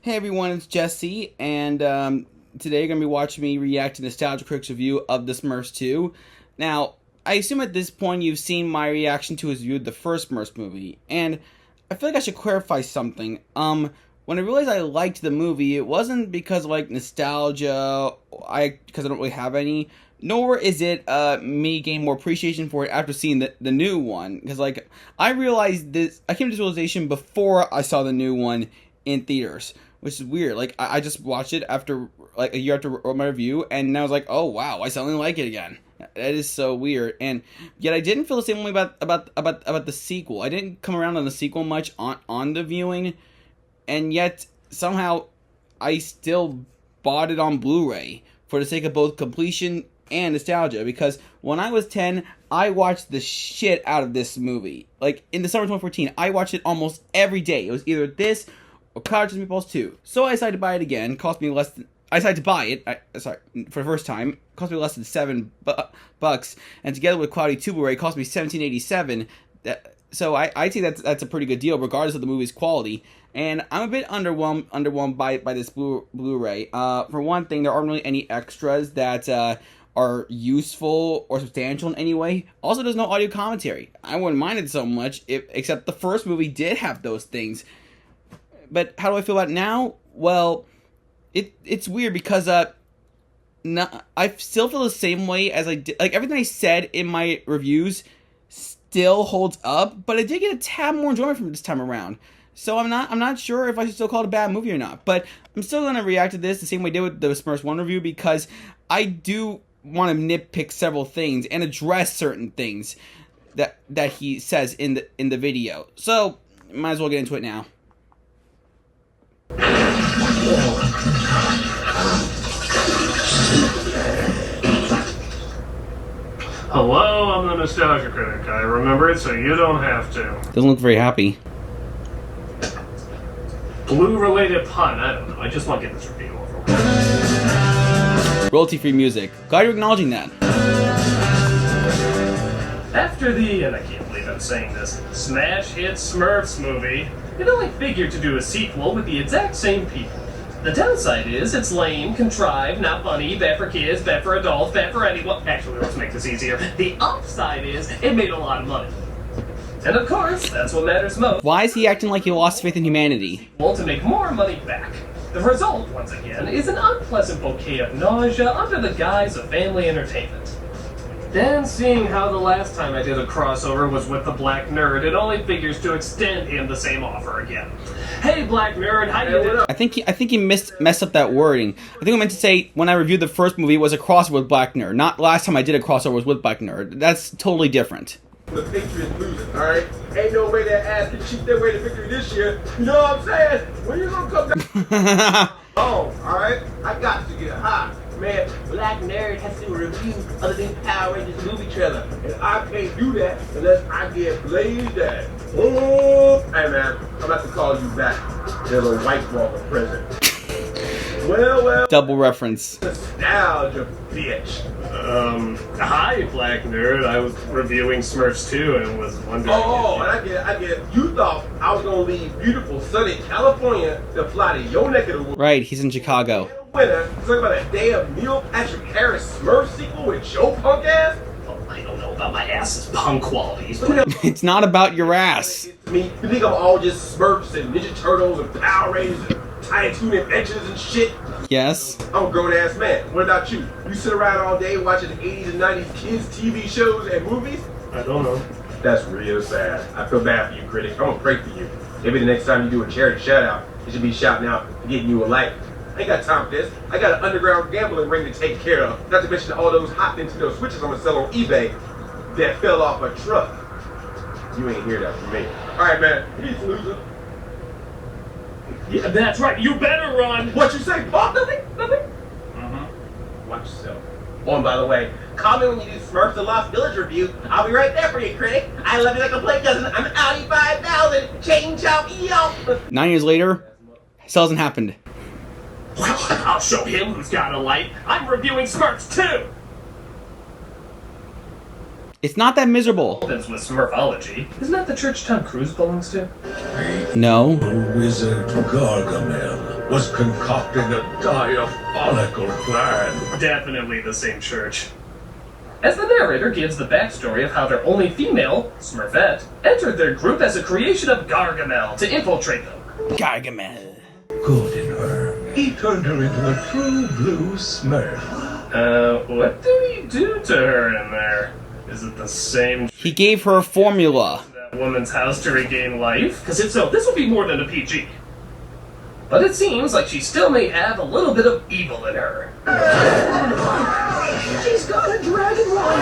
Hey everyone, it's Jesse, and today you're going to be watching me react to Nostalgia Critic's review of the Smurfs 2. Now, I assume at this point you've seen my reaction to his review of the first Smurfs movie, and I feel like I should clarify something. When I realized I liked the movie, it wasn't because of, like, nostalgia, because I don't really have any, nor is it me gaining more appreciation for it after seeing the new one, because, like, I came to this realization before I saw the new one in theaters, which is weird. Like, I just watched it after, like, a year after my review, and now I was like, oh wow, I suddenly like it again. That is so weird. And yet I didn't feel the same way about the sequel. I didn't come around on the sequel much on the viewing, and yet somehow I still bought it on Blu-ray for the sake of both completion and nostalgia, because when I was 10, I watched the shit out of this movie. Like, in the summer of 2014, I watched it almost every day. It was either this or Cottage Meatballs 2. So I decided to buy it again. It cost me less than... I decided to buy it, for the first time. It cost me less than $7, and together with Cloudy 2 Blu-ray, it cost me $17.87. So I think that's a pretty good deal, regardless of the movie's quality. And I'm a bit underwhelmed by this Blu-ray. For one thing, there aren't really any extras that are useful or substantial in any way. Also, there's no audio commentary. I wouldn't mind it so much, except the first movie did have those things. But how do I feel about it now? Well, it's weird because I still feel the same way as I did. Like, everything I said in my reviews still holds up, but I did get a tad more enjoyment from it this time around. So I'm not sure if I should still call it a bad movie or not. But I'm still gonna react to this the same way I did with the Smurfs 1 review, because I do want to nitpick several things and address certain things that he says in the video. So might as well get into it now. Hello, I'm the Nostalgia Critic. I remember it so you don't have to. Doesn't look very happy. Blue-related pun, I don't know. I just want to get this review over with. Royalty-free music. Glad you're acknowledging that. After the, and I can't believe I'm saying this, smash hit Smurfs movie, it only figured to do a sequel with the exact same people. The downside is it's lame, contrived, not funny, bad for kids, bad for adults, bad for anyone. Actually, let's make this easier. The upside is it made a lot of money. And of course, that's what matters most. Why is he acting like he lost faith in humanity? Well, to make more money back. The result, once again, is an unpleasant bouquet of nausea under the guise of family entertainment. Then, seeing how the last time I did a crossover was with the Black Nerd, it only figures to extend him the same offer again. Hey, Black Nerd, how you doing? I think he messed up that wording. I think I meant to say when I reviewed the first movie it was a crossover with Black Nerd, not last time I did a crossover was with Black Nerd. That's totally different. The Patriots losing, alright? Ain't no way that ass can cheat their way to victory this year. You know what I'm saying? When you gonna come back? Oh, alright? I got to get high. Man, Black Nerd has to review of the new Power Rangers movie trailer. And I can't do that unless I get blazed at. Oh, hey man, I'm about to call you back. There's a White Walker present. Well. Double reference. Nostalgia, bitch. Hi, Black Nerd. I was reviewing Smurfs 2 and was wondering... Oh, and I get it. You thought I was gonna leave beautiful sunny California to fly to your neck of the woods. Right, he's in Chicago. Winner, talking about a damn Neil Patrick Harris Smurf sequel with your punk ass? Oh, I don't know about my ass's punk qualities, but... It's not about your ass. Me, you think I'm all just Smurfs and Ninja Turtles and Power Rangers and Tiny Toon Adventures and shit? Yes. I'm a grown-ass man. What about you? You sit around all day watching 80s and 90s kids' TV shows and movies? I don't know. That's real sad. I feel bad for you, Critic. I'm gonna pray for you. Maybe the next time you do a charity shout-out, you should be shouting out and getting you a light. I ain't got time for this. I got an underground gambling ring to take care of. Not to mention all those hot Nintendo Switches I'm gonna sell on eBay that fell off a truck. You ain't hear that from me. Alright, man. Peace, loser. Yeah, that's right. You better run. What you say, Bob? Nothing? Watch yourself. Oh, and by the way, call me when you do Smurfs the Lost Village review. I'll be right there for you, Critic. I love you like a play cousin. I'm Audi 5000. Chain chop, yo. 9 years later, still hasn't happened. Well, I'll show him who's got a light. I'm reviewing Smurfs 2. It's not that miserable. Opens with Smurfology. Isn't that the church Tom Cruise belongs to? No. The wizard Gargamel was concocting a diabolical plan. Definitely the same church. As the narrator gives the backstory of how their only female, Smurfette, entered their group as a creation of Gargamel to infiltrate them. Gargamel. Good in her. He turned her into a true blue Smurf. What did he do to her in there? Is it the same He gave her a formula. that woman's house to regain life? Because if so, this will be more than a PG. But it seems like she still may have a little bit of evil in her. She's got a dragon one!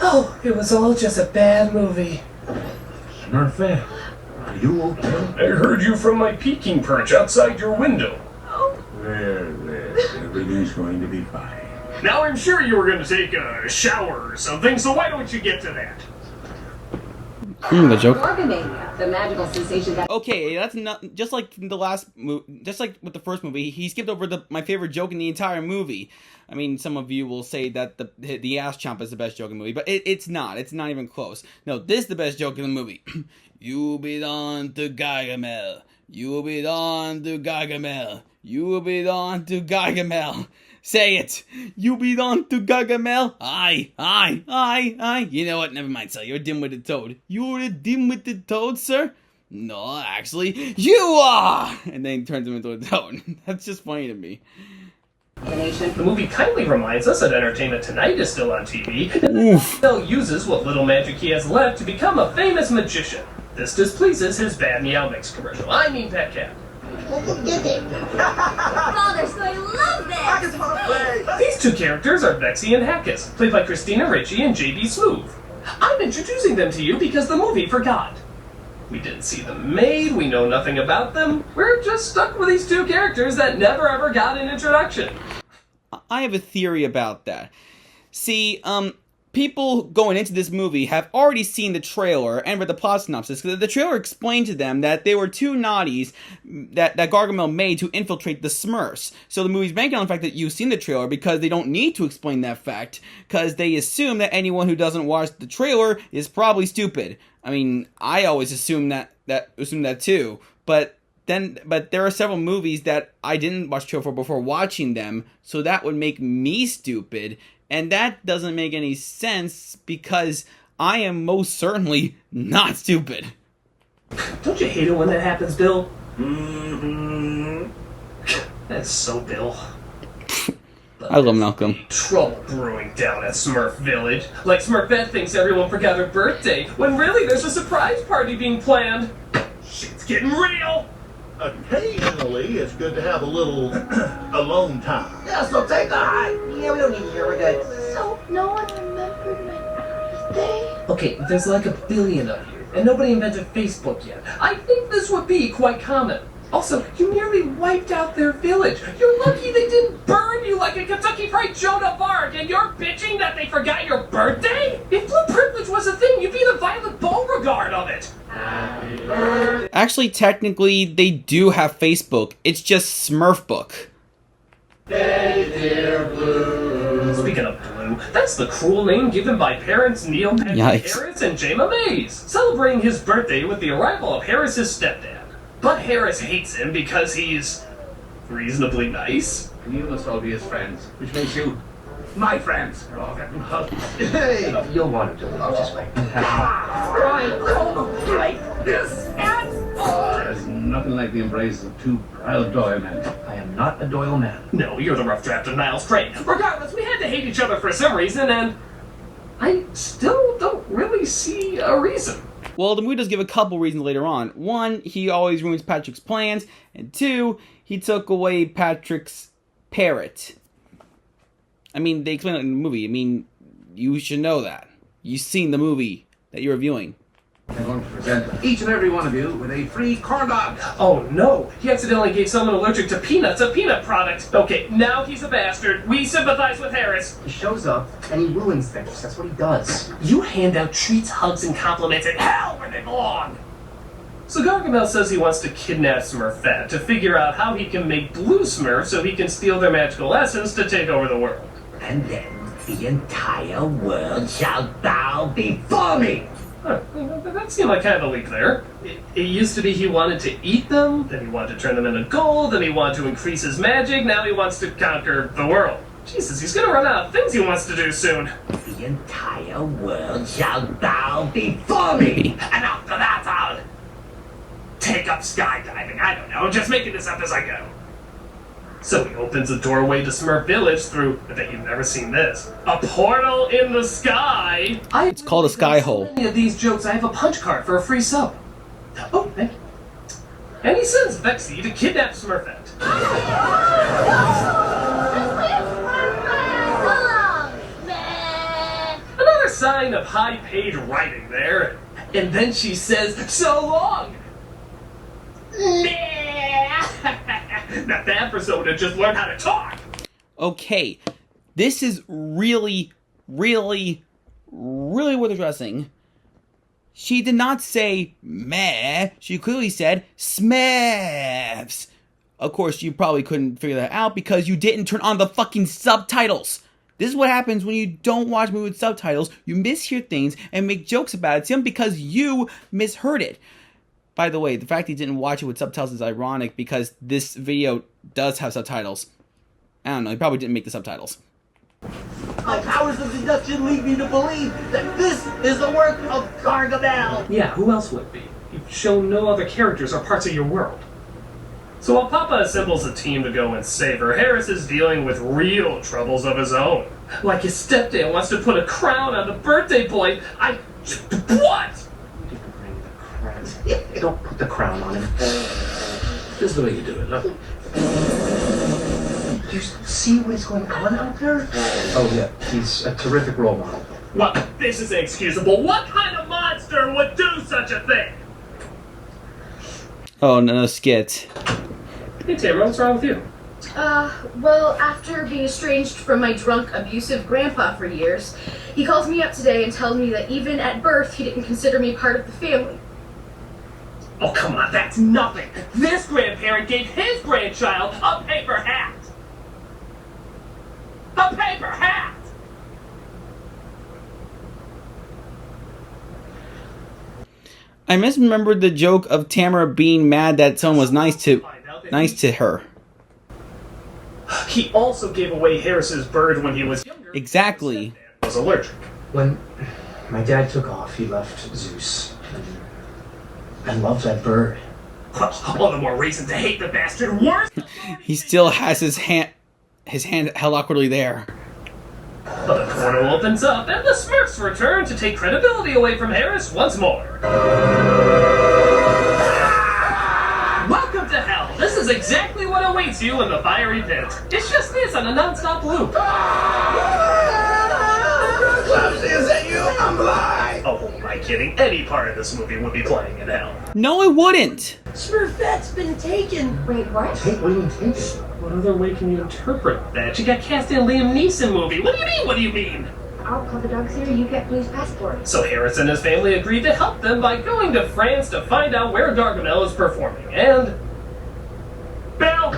Oh, it was all just a bad movie. Smurfette, are you okay? I heard you from my peeking perch outside your window. There. Everything's going to be fine. Now I'm sure you were going to take a shower or something, so why don't you get to that? The joke. Gargamania, the magical sensation that... Okay, that's not just like the last movie. Just like with the first movie, he skipped over my favorite joke in the entire movie. I mean, some of you will say that the ass chomp is the best joke in the movie, but it's not. It's not even close. No, this is the best joke in the movie. You belong to Gargamel. You belong to Gargamel. You belong to Gargamel. Say it. You belong to Gargamel. Aye. You know what? Never mind, sir. You're a dim-witted toad. You're a dim-witted toad, sir? No, actually, you are! And then he turns him into a toad. That's just funny to me. The movie kindly reminds us that Entertainment Tonight is still on TV, and Oof. Bill uses what little magic he has left to become a famous magician. This displeases his bad Meow Mix commercial. I mean Pet Cat. Father's going to love this! I just want to play. These two characters are Vexy and Hackus, played by Christina Ricci and J.B. Smoove. I'm introducing them to you because the movie forgot. We didn't see them made, we know nothing about them. We're just stuck with these two characters that never ever got an introduction. I have a theory about that. See, people going into this movie have already seen the trailer and read the plot synopsis. The trailer explained to them that they were two naughties that Gargamel made to infiltrate the Smurfs. So the movie's banking on the fact that you've seen the trailer because they don't need to explain that fact, because they assume that anyone who doesn't watch the trailer is probably stupid. I mean, I always assume that too, but there are several movies that I didn't watch the trailer for before watching them, so that would make me stupid. And that doesn't make any sense because I am most certainly not stupid. Don't you hate it when that happens, Bill? Mm-hmm. That's so Bill. I love Malcolm. Trouble brewing down at Smurf Village. Like Smurfette thinks everyone forgot her birthday, when really there's a surprise party being planned. Shit's getting real! Occasionally, it's good to have a little alone time. Yeah, so take a hike. Yeah, we don't need you here, we're good. So, no one remembered my birthday? Okay, there's like 1 billion of you, and nobody invented Facebook yet. I think this would be quite common. Also, you nearly wiped out their village. You're lucky they didn't burn you like a Kentucky Fried Joan of Arc, and you're bitching that they forgot your birthday? If blue privilege was a thing, you'd be the Violet Beauregard of it. Actually, technically, they do have Facebook. It's just Smurfbook. Speaking of Blue, that's the cruel name given by parents Neil Patrick Yikes. Harris and Jayma Mays, celebrating his birthday with the arrival of Harris's stepdad. But Harris hates him because he's reasonably nice. You must all be his friends, which makes you my friends. You're all getting hugged. Hey! You'll want to do it. Just wait. There's nothing like the embrace of two proud Doyle men. I am not a Doyle man. No, you're the rough draft of Niles Crane. Regardless, we had to hate each other for some reason, and I still don't really see a reason. Well, the movie does give a couple reasons later on. One, he always ruins Patrick's plans. And two, he took away Patrick's parrot. I mean, they explain it in the movie. I mean, you should know that. You've seen the movie that you're reviewing. I'm going to present each and every one of you with a free corn dog. Oh no, he accidentally gave someone allergic to peanuts a peanut product. Okay, now he's a bastard. We sympathize with Harris. He shows up and he ruins things. That's what he does. You hand out treats, hugs, and compliments in hell where they belong. So Gargamel says he wants to kidnap Smurfette to figure out how he can make Blue Smurf so he can steal their magical essence to take over the world. And then the entire world shall bow before me. Huh, that seemed like kind of a leap there. It used to be he wanted to eat them, then he wanted to turn them into gold, then he wanted to increase his magic, now he wants to conquer the world. Jesus, he's gonna run out of things he wants to do soon. The entire world shall bow before me, and after that I'll take up skydiving. I don't know, just making this up as I go. So he opens a doorway to Smurf Village through, I bet you've never seen this, a portal in the sky! It's called a sky hole. Any of these jokes, I have a punch card for a free sub. Oh, thank you. And he sends Vexy to kidnap Smurfette. Another sign of high-paid writing there. And then she says, "So long!" Now that persona just learned how to talk! Okay, this is really worth addressing. She did not say meh, she clearly said Smurfs. Of course, you probably couldn't figure that out because you didn't turn on the fucking subtitles. This is what happens when you don't watch movies with subtitles. You mishear things and make jokes about it simply because you misheard it. By the way, the fact he didn't watch it with subtitles is ironic because this video does have subtitles. I don't know, he probably didn't make the subtitles. My powers of deduction lead me to believe that this is the work of Gargamel. Yeah, who else would be? You've shown no other characters or parts of your world. So while Papa assembles a team to go and save her, Harris is dealing with real troubles of his own. Like his stepdad wants to put a crown on the birthday boy. What? Don't put the crown on him. This is the way you do it, look. Do you see what is going on out there? Oh yeah, he's a terrific role model. Well, this is inexcusable. What kind of monster would do such a thing? Oh, no skit. Hey, Tamara, what's wrong with you? Well, after being estranged from my drunk, abusive grandpa for years, he calls me up today and tells me that even at birth, he didn't consider me part of the family. Oh, come on, that's nothing. This grandparent gave his grandchild a paper hat. A paper hat! I misremembered the joke of Tamara being mad that someone was nice to her. He also gave away Harris's bird when he was younger. Exactly. His stepdad was allergic. When my dad took off, he left Zeus. And I loved that bird. All the more reason to hate the bastard. Worse. He still has his hand held awkwardly there. But the portal opens up, and the Smurfs return to take credibility away from Harris once more. Welcome to hell. This is exactly what awaits you in the fiery pit. It's just this on a non-stop loop. Clumsy, is that you? I'm blind. Oh, who am I kidding? Any part of this movie would be playing in hell. No, it wouldn't. Smurfette's been taken. Wait, what? Hey, what do you mean taken? What other way can you interpret that? You got cast in a Liam Neeson movie. What do you mean? What do you mean? I'll call the dogs here. You get Blue's passport. So Harris and his family agreed to help them by going to France to find out where Gargamel is performing. And... Bill!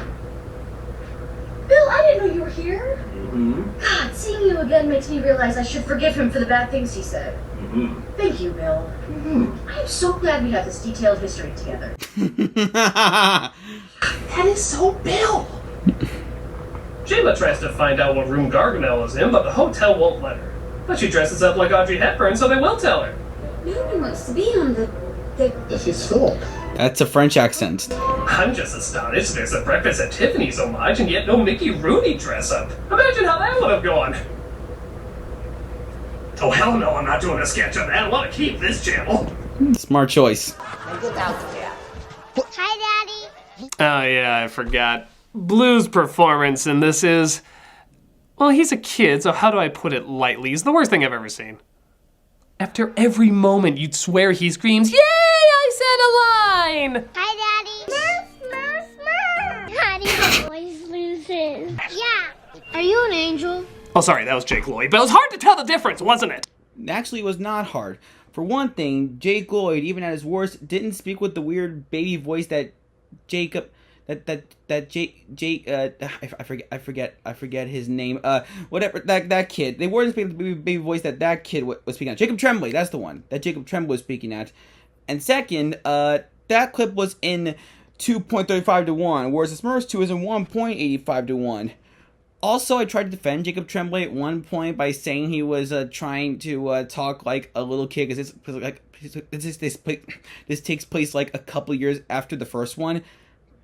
Bill, I didn't know you were here. Mm-hmm. God, seeing you again makes me realize I should forgive him for the bad things he said. Mm-hmm. Thank you, Bill. Mm-hmm. I am so glad we have this detailed history together. That is so Bill! Shayla tries to find out what room Gargamel is in, but the hotel won't let her. But she dresses up like Audrey Hepburn, so they will tell her. No one wants to be on the... This is Phil. That's a French accent. I'm just astonished there's a Breakfast at Tiffany's homage and yet no Mickey Rooney dress up. Imagine how that would have gone. Oh, hell no, I'm not doing a sketch of that. I want to keep this channel. Smart choice. Hi, Daddy. Oh, yeah, I forgot. Blue's performance in this is... Well, he's a kid, so how do I put it lightly? He's the worst thing I've ever seen. After every moment, you'd swear he screams, "Yay, I said a line!" Hi, Daddy. Smurf, Smurf, Smurf. Daddy always loses. Yeah. Are you an angel? Oh, sorry, that was Jake Lloyd, but it was hard to tell the difference, wasn't it? Actually, it was not hard. For one thing, Jake Lloyd, even at his worst, didn't speak with the weird baby voice that that Jake I forget his name. Whatever that kid. They weren't speaking the baby voice that kid was speaking at. Jacob Tremblay, that's the one that Jacob Tremblay was speaking at. And second, that clip was in 2.35 to 1, whereas the Smurfs 2 is in 1.85 to 1. Also, I tried to defend Jacob Tremblay at one point by saying he was trying to talk like a little kid, because this takes place like a couple years after the first one.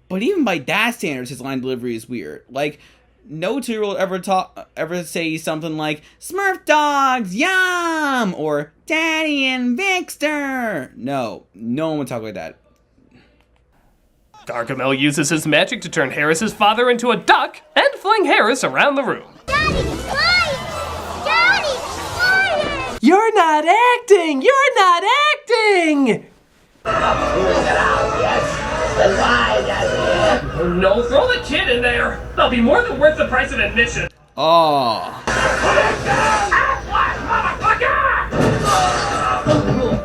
But even by that standards, his line delivery is weird. Like, no 2-year-old ever say something like "Smurf dogs, yum!" or "Daddy and Vixter." No one would talk like that. Gargamel uses his magic to turn Harris's father into a duck and fling Harris around the room. Daddy, quiet! Daddy, quiet! You're not acting! You're not acting! Oh no, throw the kid in there! That'll be more than worth the price of admission. Oh.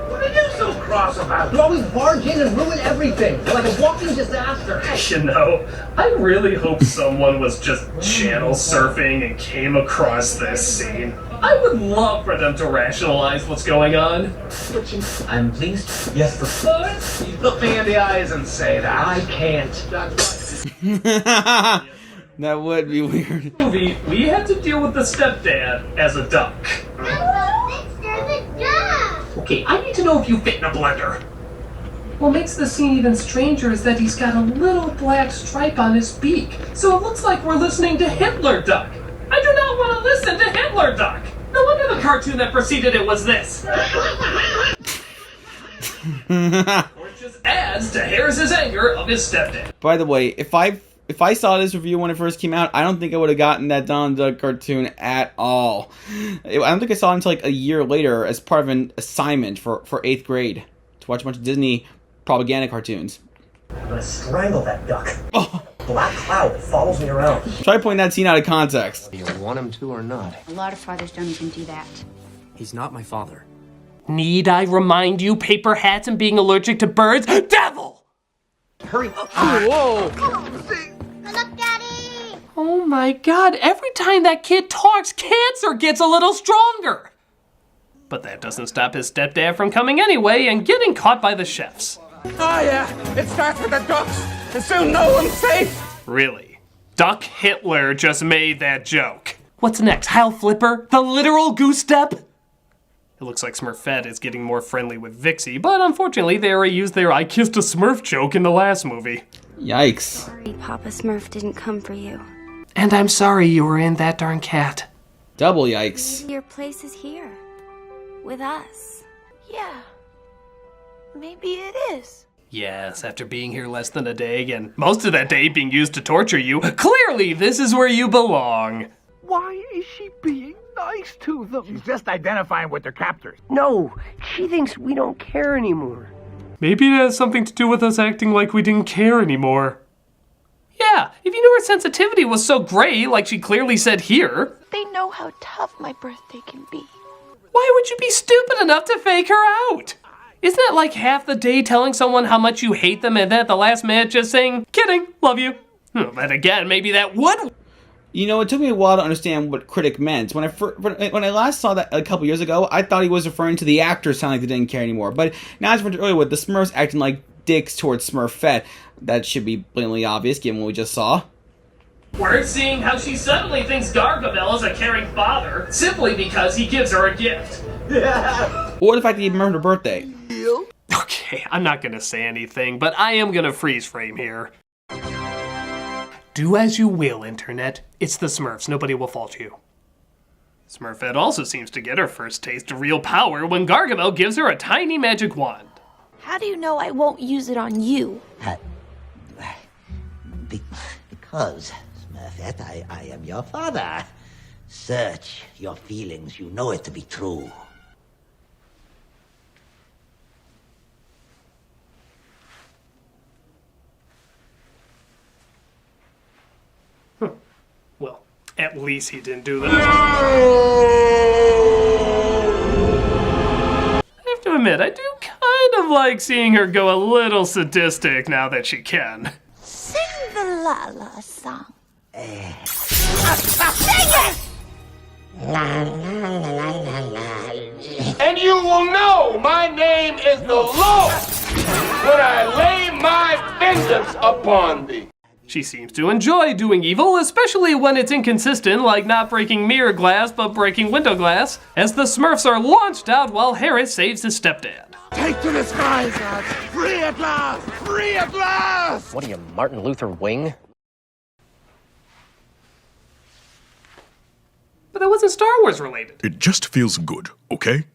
What are you so cross about? You always barge in and ruin everything. You're like a walking disaster. You know, I really hope someone was just channel surfing and came across this scene. I would love for them to rationalize what's going on. I'm pleased. Yes, for Look me in the eyes and say that. I can't. That would be weird. Movie, we had to deal with the stepdad as a duck. Okay, I need to know if you fit in a blender. What makes the scene even stranger is that he's got a little black stripe on his beak, so it looks like we're listening to Hitler Duck. I do not want to listen to Hitler Duck. No wonder the cartoon that preceded it was this. Which just adds to Harris's anger of his stepdad. By the way, if I saw this review when it first came out, I don't think I would have gotten that Donald Duck cartoon at all. I don't think I saw it until like a year later as part of an assignment for 8th grade to watch a bunch of Disney propaganda cartoons. I'm gonna strangle that duck. Oh. Black cloud follows me around. Try pointing that scene out of context. Do you want him to or not? A lot of fathers don't even do that. He's not my father. Need I remind you, paper hats and being allergic to birds? Devil! Hurry up. Whoa! Look, Daddy! Oh my god, every time that kid talks, cancer gets a little stronger! But that doesn't stop his stepdad from coming anyway and getting caught by the chefs. Oh yeah, it starts with the ducks, and soon no one's safe. Really? Duck Hitler just made that joke. What's next, Heil Flipper? The literal goose step? It looks like Smurfette is getting more friendly with Vixie, but unfortunately they already used their "I kissed a Smurf" joke in the last movie. Yikes. Sorry, Papa Smurf didn't come for you. And I'm sorry you were in that darn cat. Double yikes. Maybe your place is here. With us. Yeah. Maybe it is. Yes, after being here less than a day, and most of that day being used to torture you, clearly this is where you belong. Why is she being nice to them? She's just identifying with their captors. No, she thinks we don't care anymore. Maybe it has something to do with us acting like we didn't care anymore. Yeah, if you knew her sensitivity was so great, like she clearly said here. They know how tough my birthday can be. Why would you be stupid enough to fake her out? Isn't that like half the day telling someone how much you hate them and then at the last minute just saying, kidding, love you? Then again, maybe that would... You know, it took me a while to understand what Critic meant. When I last saw that a couple years ago, I thought he was referring to the actors sounding like they didn't care anymore. But now, as I mentioned earlier, with the Smurfs acting like dicks towards Smurfette, that should be blatantly obvious given what we just saw. We're seeing how she suddenly thinks Gargamel is a caring father simply because he gives her a gift. Or the fact that he remembered her birthday. Okay, I'm not gonna say anything, but I am gonna freeze frame here. Do as you will, Internet. It's the Smurfs. Nobody will fault you. Smurfette also seems to get her first taste of real power when Gargamel gives her a tiny magic wand. How do you know I won't use it on you? Because, Smurfette, I am your father. Search your feelings. You know it to be true. Well, at least he didn't do that. I have to admit, I do kind of like seeing her go a little sadistic now that she can. Sing the La La song. And you will know my name is the Lord when I lay my vengeance upon thee. She seems to enjoy doing evil, especially when it's inconsistent, like not breaking mirror glass but breaking window glass, as the Smurfs are launched out while Harris saves his stepdad. Take to the skies, gods! Free at last! Free at last! What are you, Martin Luther Wing? But that wasn't Star Wars related. It just feels good, okay?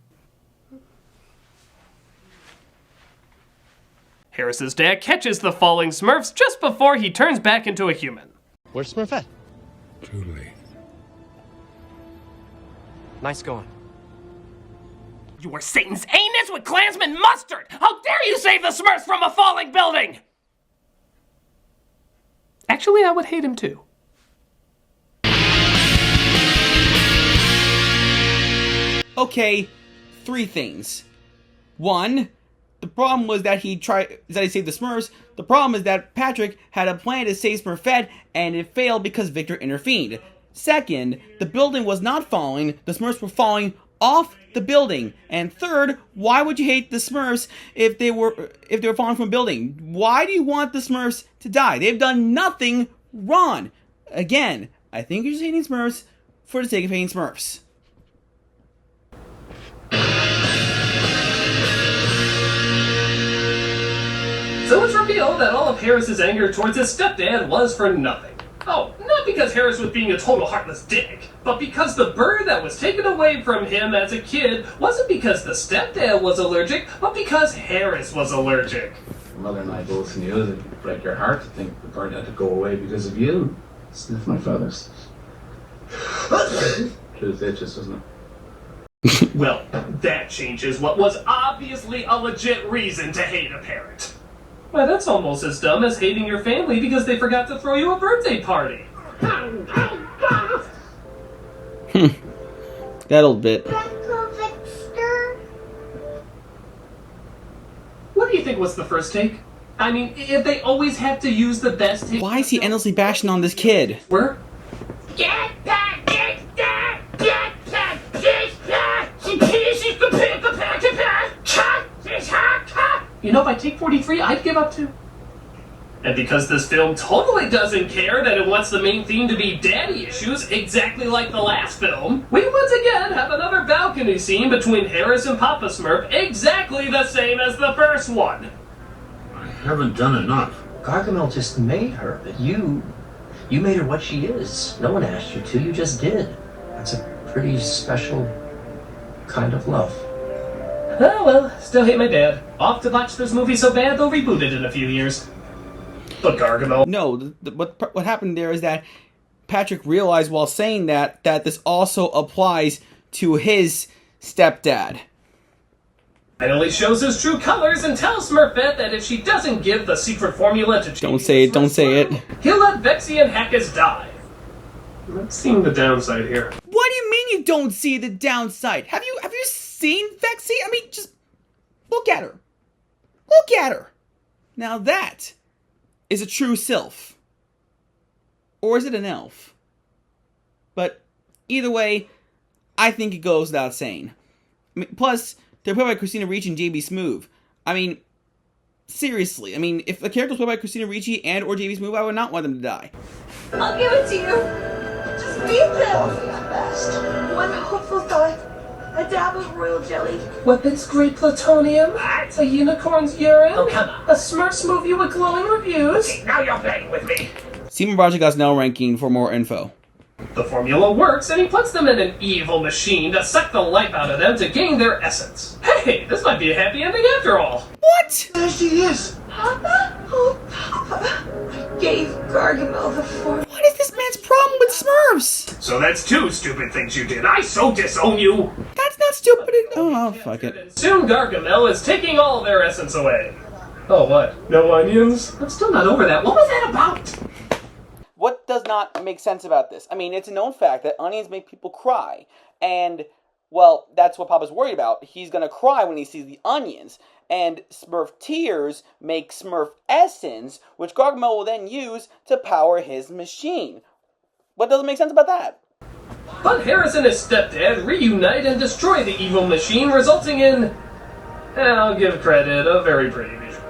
Harris's dad catches the falling Smurfs just before he turns back into a human. Where's Smurf at? Too late. Nice going. You are Satan's anus with Klansman mustard! How dare you save the Smurfs from a falling building! Actually, I would hate him too. Okay, 3 things. 1, the problem was that he saved the Smurfs. The problem is that Patrick had a plan to save Smurfette, and it failed because Victor intervened. 2nd, the building was not falling, the Smurfs were falling off the building. And 3rd, why would you hate the Smurfs if they were falling from a building? Why do you want the Smurfs to die? They've done nothing wrong. Again, I think you're just hating Smurfs for the sake of hating Smurfs. So it's revealed that all of Harris's anger towards his stepdad was for nothing. Oh, not because Harris was being a total heartless dick, but because the bird that was taken away from him as a kid wasn't because the stepdad was allergic, but because Harris was allergic. Your mother and I both knew that it'd break your heart to think the bird had to go away because of you. Sniff my feathers. Truth itches, doesn't it? Well, that changes what was obviously a legit reason to hate a parent. Why, that's almost as dumb as hating your family because they forgot to throw you a birthday party. That old bit. What do you think was the first take? I mean, if they always have to use the best take... Why is he endlessly bashing on this kid? Where? You know, if I take 43, I'd give up too. And because this film totally doesn't care that it wants the main theme to be daddy issues, exactly like the last film, we once again have another balcony scene between Harris and Papa Smurf, exactly the same as the first one. I haven't done enough. Gargamel just made her, but you made her what she is. No one asked you to, you just did. That's a pretty special kind of love. Oh well, still hate my dad. Off to watch this movie so bad they'll reboot it in a few years. But Gargamel... No, what happened there is that Patrick realized while saying that this also applies to his stepdad. Finally shows his true colors and tells Smurfette that if she doesn't give the secret formula to... Don't say it, don't say it. He'll let Vexy and Hackus die. I'm not seeing the downside here. What do you mean you don't see the downside? Have you seen Vexy? I mean, just look at her. Look at her. Now that is a true sylph. Or is it an elf? But either way, I think it goes without saying. I mean, plus, they're played by Christina Ricci and J.B. Smoove. I mean, seriously. I mean, if the character was played by Christina Ricci and or J.B. Smoove, I would not want them to die. I'll give it to you. Just beat them. Best. One hopeful thought. A dab of royal jelly. Weapons grade plutonium. A unicorn's urine. Oh, come on. A Smurfs movie with glowing reviews. Okay, now you're playing with me. See my Raja Gosnell ranking for more info. The formula works, and he puts them in an evil machine to suck the life out of them to gain their essence. Hey, this might be a happy ending after all. What? There she is. Papa? Oh, Papa. I gave Gargamel the form. What is this man's problem with Smurfs? So that's 2 stupid things you did. I so disown you. That's not stupid. Oh, fuck it. Soon Gargamel is taking all their essence away. Oh, what? No onions? I'm still not over that. What was that about? What does not make sense about this? I mean, it's a known fact that onions make people cry. And, well, that's what Papa's worried about. He's going to cry when he sees the onions. and Smurf tears make Smurf essence, which Gargamel will then use to power his machine. What doesn't make sense about that? But Harris and his stepdad reunite and destroy the evil machine, resulting in, I'll give credit, a very pretty visual.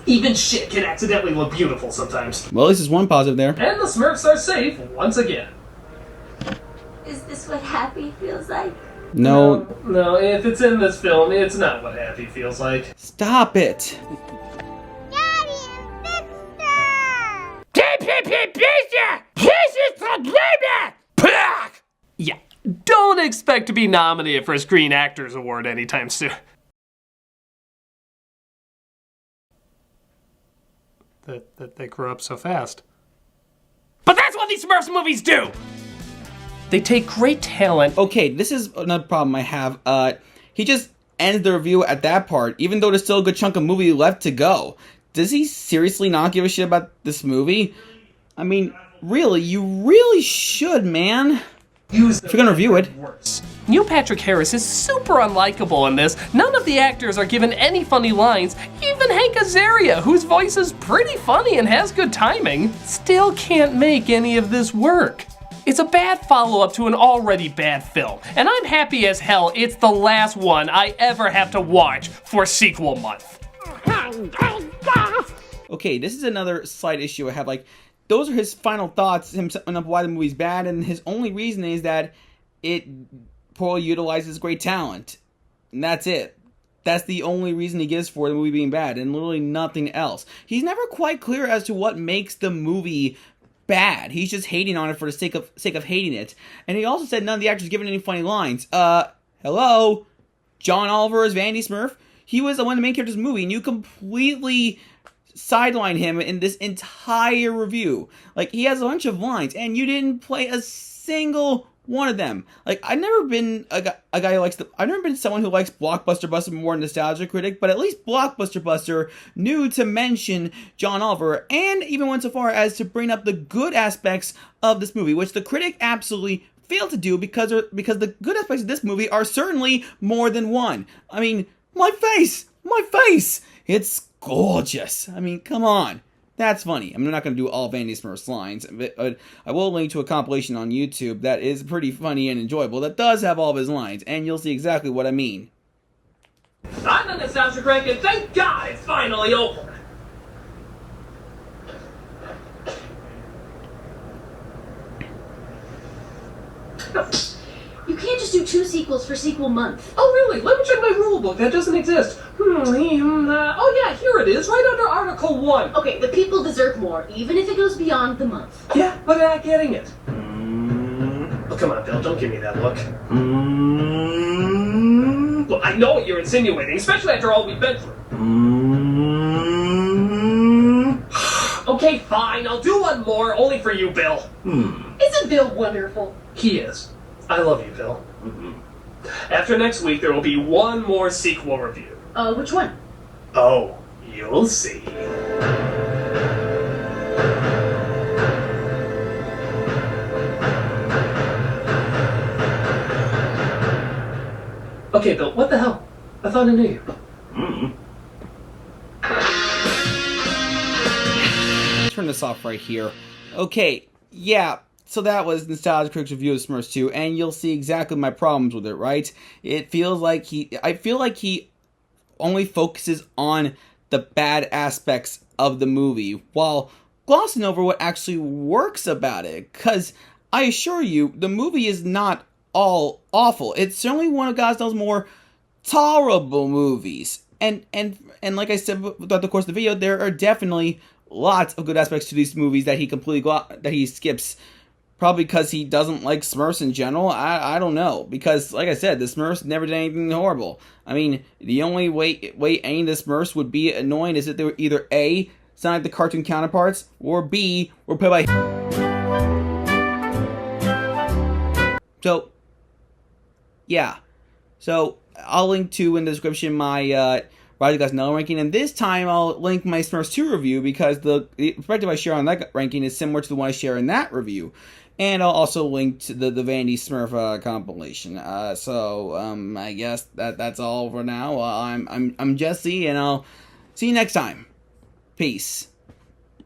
Even shit can accidentally look beautiful sometimes. Well, at least there's one positive there. And the Smurfs are safe once again. Is this what happy feels like? No. No, if it's in this film, it's not what happy feels like. Stop it. Yeah, don't expect to be nominated for a Screen Actors Award anytime soon. That they grow up so fast. But that's what these Smurfs movies do! They take great talent. Okay, this is another problem I have. He just ends the review at that part, even though there's still a good chunk of movie left to go. Does he seriously not give a shit about this movie? I mean, really, you really should, man. If you're gonna review it. Neil Patrick Harris is super unlikable in this. None of the actors are given any funny lines. Even Hank Azaria, whose voice is pretty funny and has good timing, still can't make any of this work. It's a bad follow-up to an already bad film, and I'm happy as hell it's the last one I ever have to watch for sequel month. Okay, this is another slight issue I have. Like, those are his final thoughts of why the movie's bad, and his only reason is that it poorly utilizes great talent. And that's it. That's the only reason he gives for the movie being bad, and literally nothing else. He's never quite clear as to what makes the movie bad. He's just hating on it for the sake of hating it. And he also said none of the actors given any funny lines. Hello? John Oliver as Vanity Smurf? He was one of the main characters of the movie, and you completely sideline him in this entire review. Like, he has a bunch of lines, and you didn't play a single one of them. Like, I've never been a guy who likes I've never been someone who likes Blockbuster Buster more than Nostalgia Critic, but at least Blockbuster Buster knew to mention John Oliver, and even went so far as to bring up the good aspects of this movie, which the Critic absolutely failed to do because the good aspects of this movie are certainly more than one. I mean, my face! It's gorgeous. I mean, come on. That's funny. I'm not going to do all Vanity Smurf's lines, but I will link to a compilation on YouTube that is pretty funny and enjoyable that does have all of his lines, and you'll see exactly what I mean. I'm the Nostalgia Crank, and thank God it's finally over! You can't just do 2 sequels for sequel month. Oh really? Let me check my rule book. That doesn't exist. Oh yeah, here it is, right under Article 1. Okay, the people deserve more, even if it goes beyond the month. Yeah, but I'm not getting it. Oh, come on, Bill, don't give me that look. Look, I know what you're insinuating, especially after all we've been through. Okay, fine, I'll do one more, only for you, Bill. Isn't Bill wonderful? He is. I love you, Bill. After next week, there will be one more sequel review. Which one? Oh, you'll see. Okay, Bill, what the hell? I thought I knew you. Turn this off right here. Okay, yeah. So that was Nostalgia Critic's review of Smurfs 2, and you'll see exactly my problems with it, right? I feel like he only focuses on the bad aspects of the movie, while glossing over what actually works about it. Because I assure you, the movie is not all awful. It's certainly one of Gosnell's more tolerable movies. And like I said throughout the course of the video, there are definitely lots of good aspects to these movies that he skips. Probably because he doesn't like Smurfs in general. I don't know. Because, like I said, the Smurfs never did anything horrible. I mean, the only way any of the Smurfs would be annoying is that they were either A, sound like the cartoon counterparts, or B, were played by... So, yeah. So, I'll link to in the description my Raja Gosnell ranking, and this time I'll link my Smurfs 2 review because the perspective I share on that ranking is similar to the one I share in that review. And I'll also link to the Vanity Smurf compilation. I guess that's all for now. I'm Jesse, and I'll see you next time. Peace.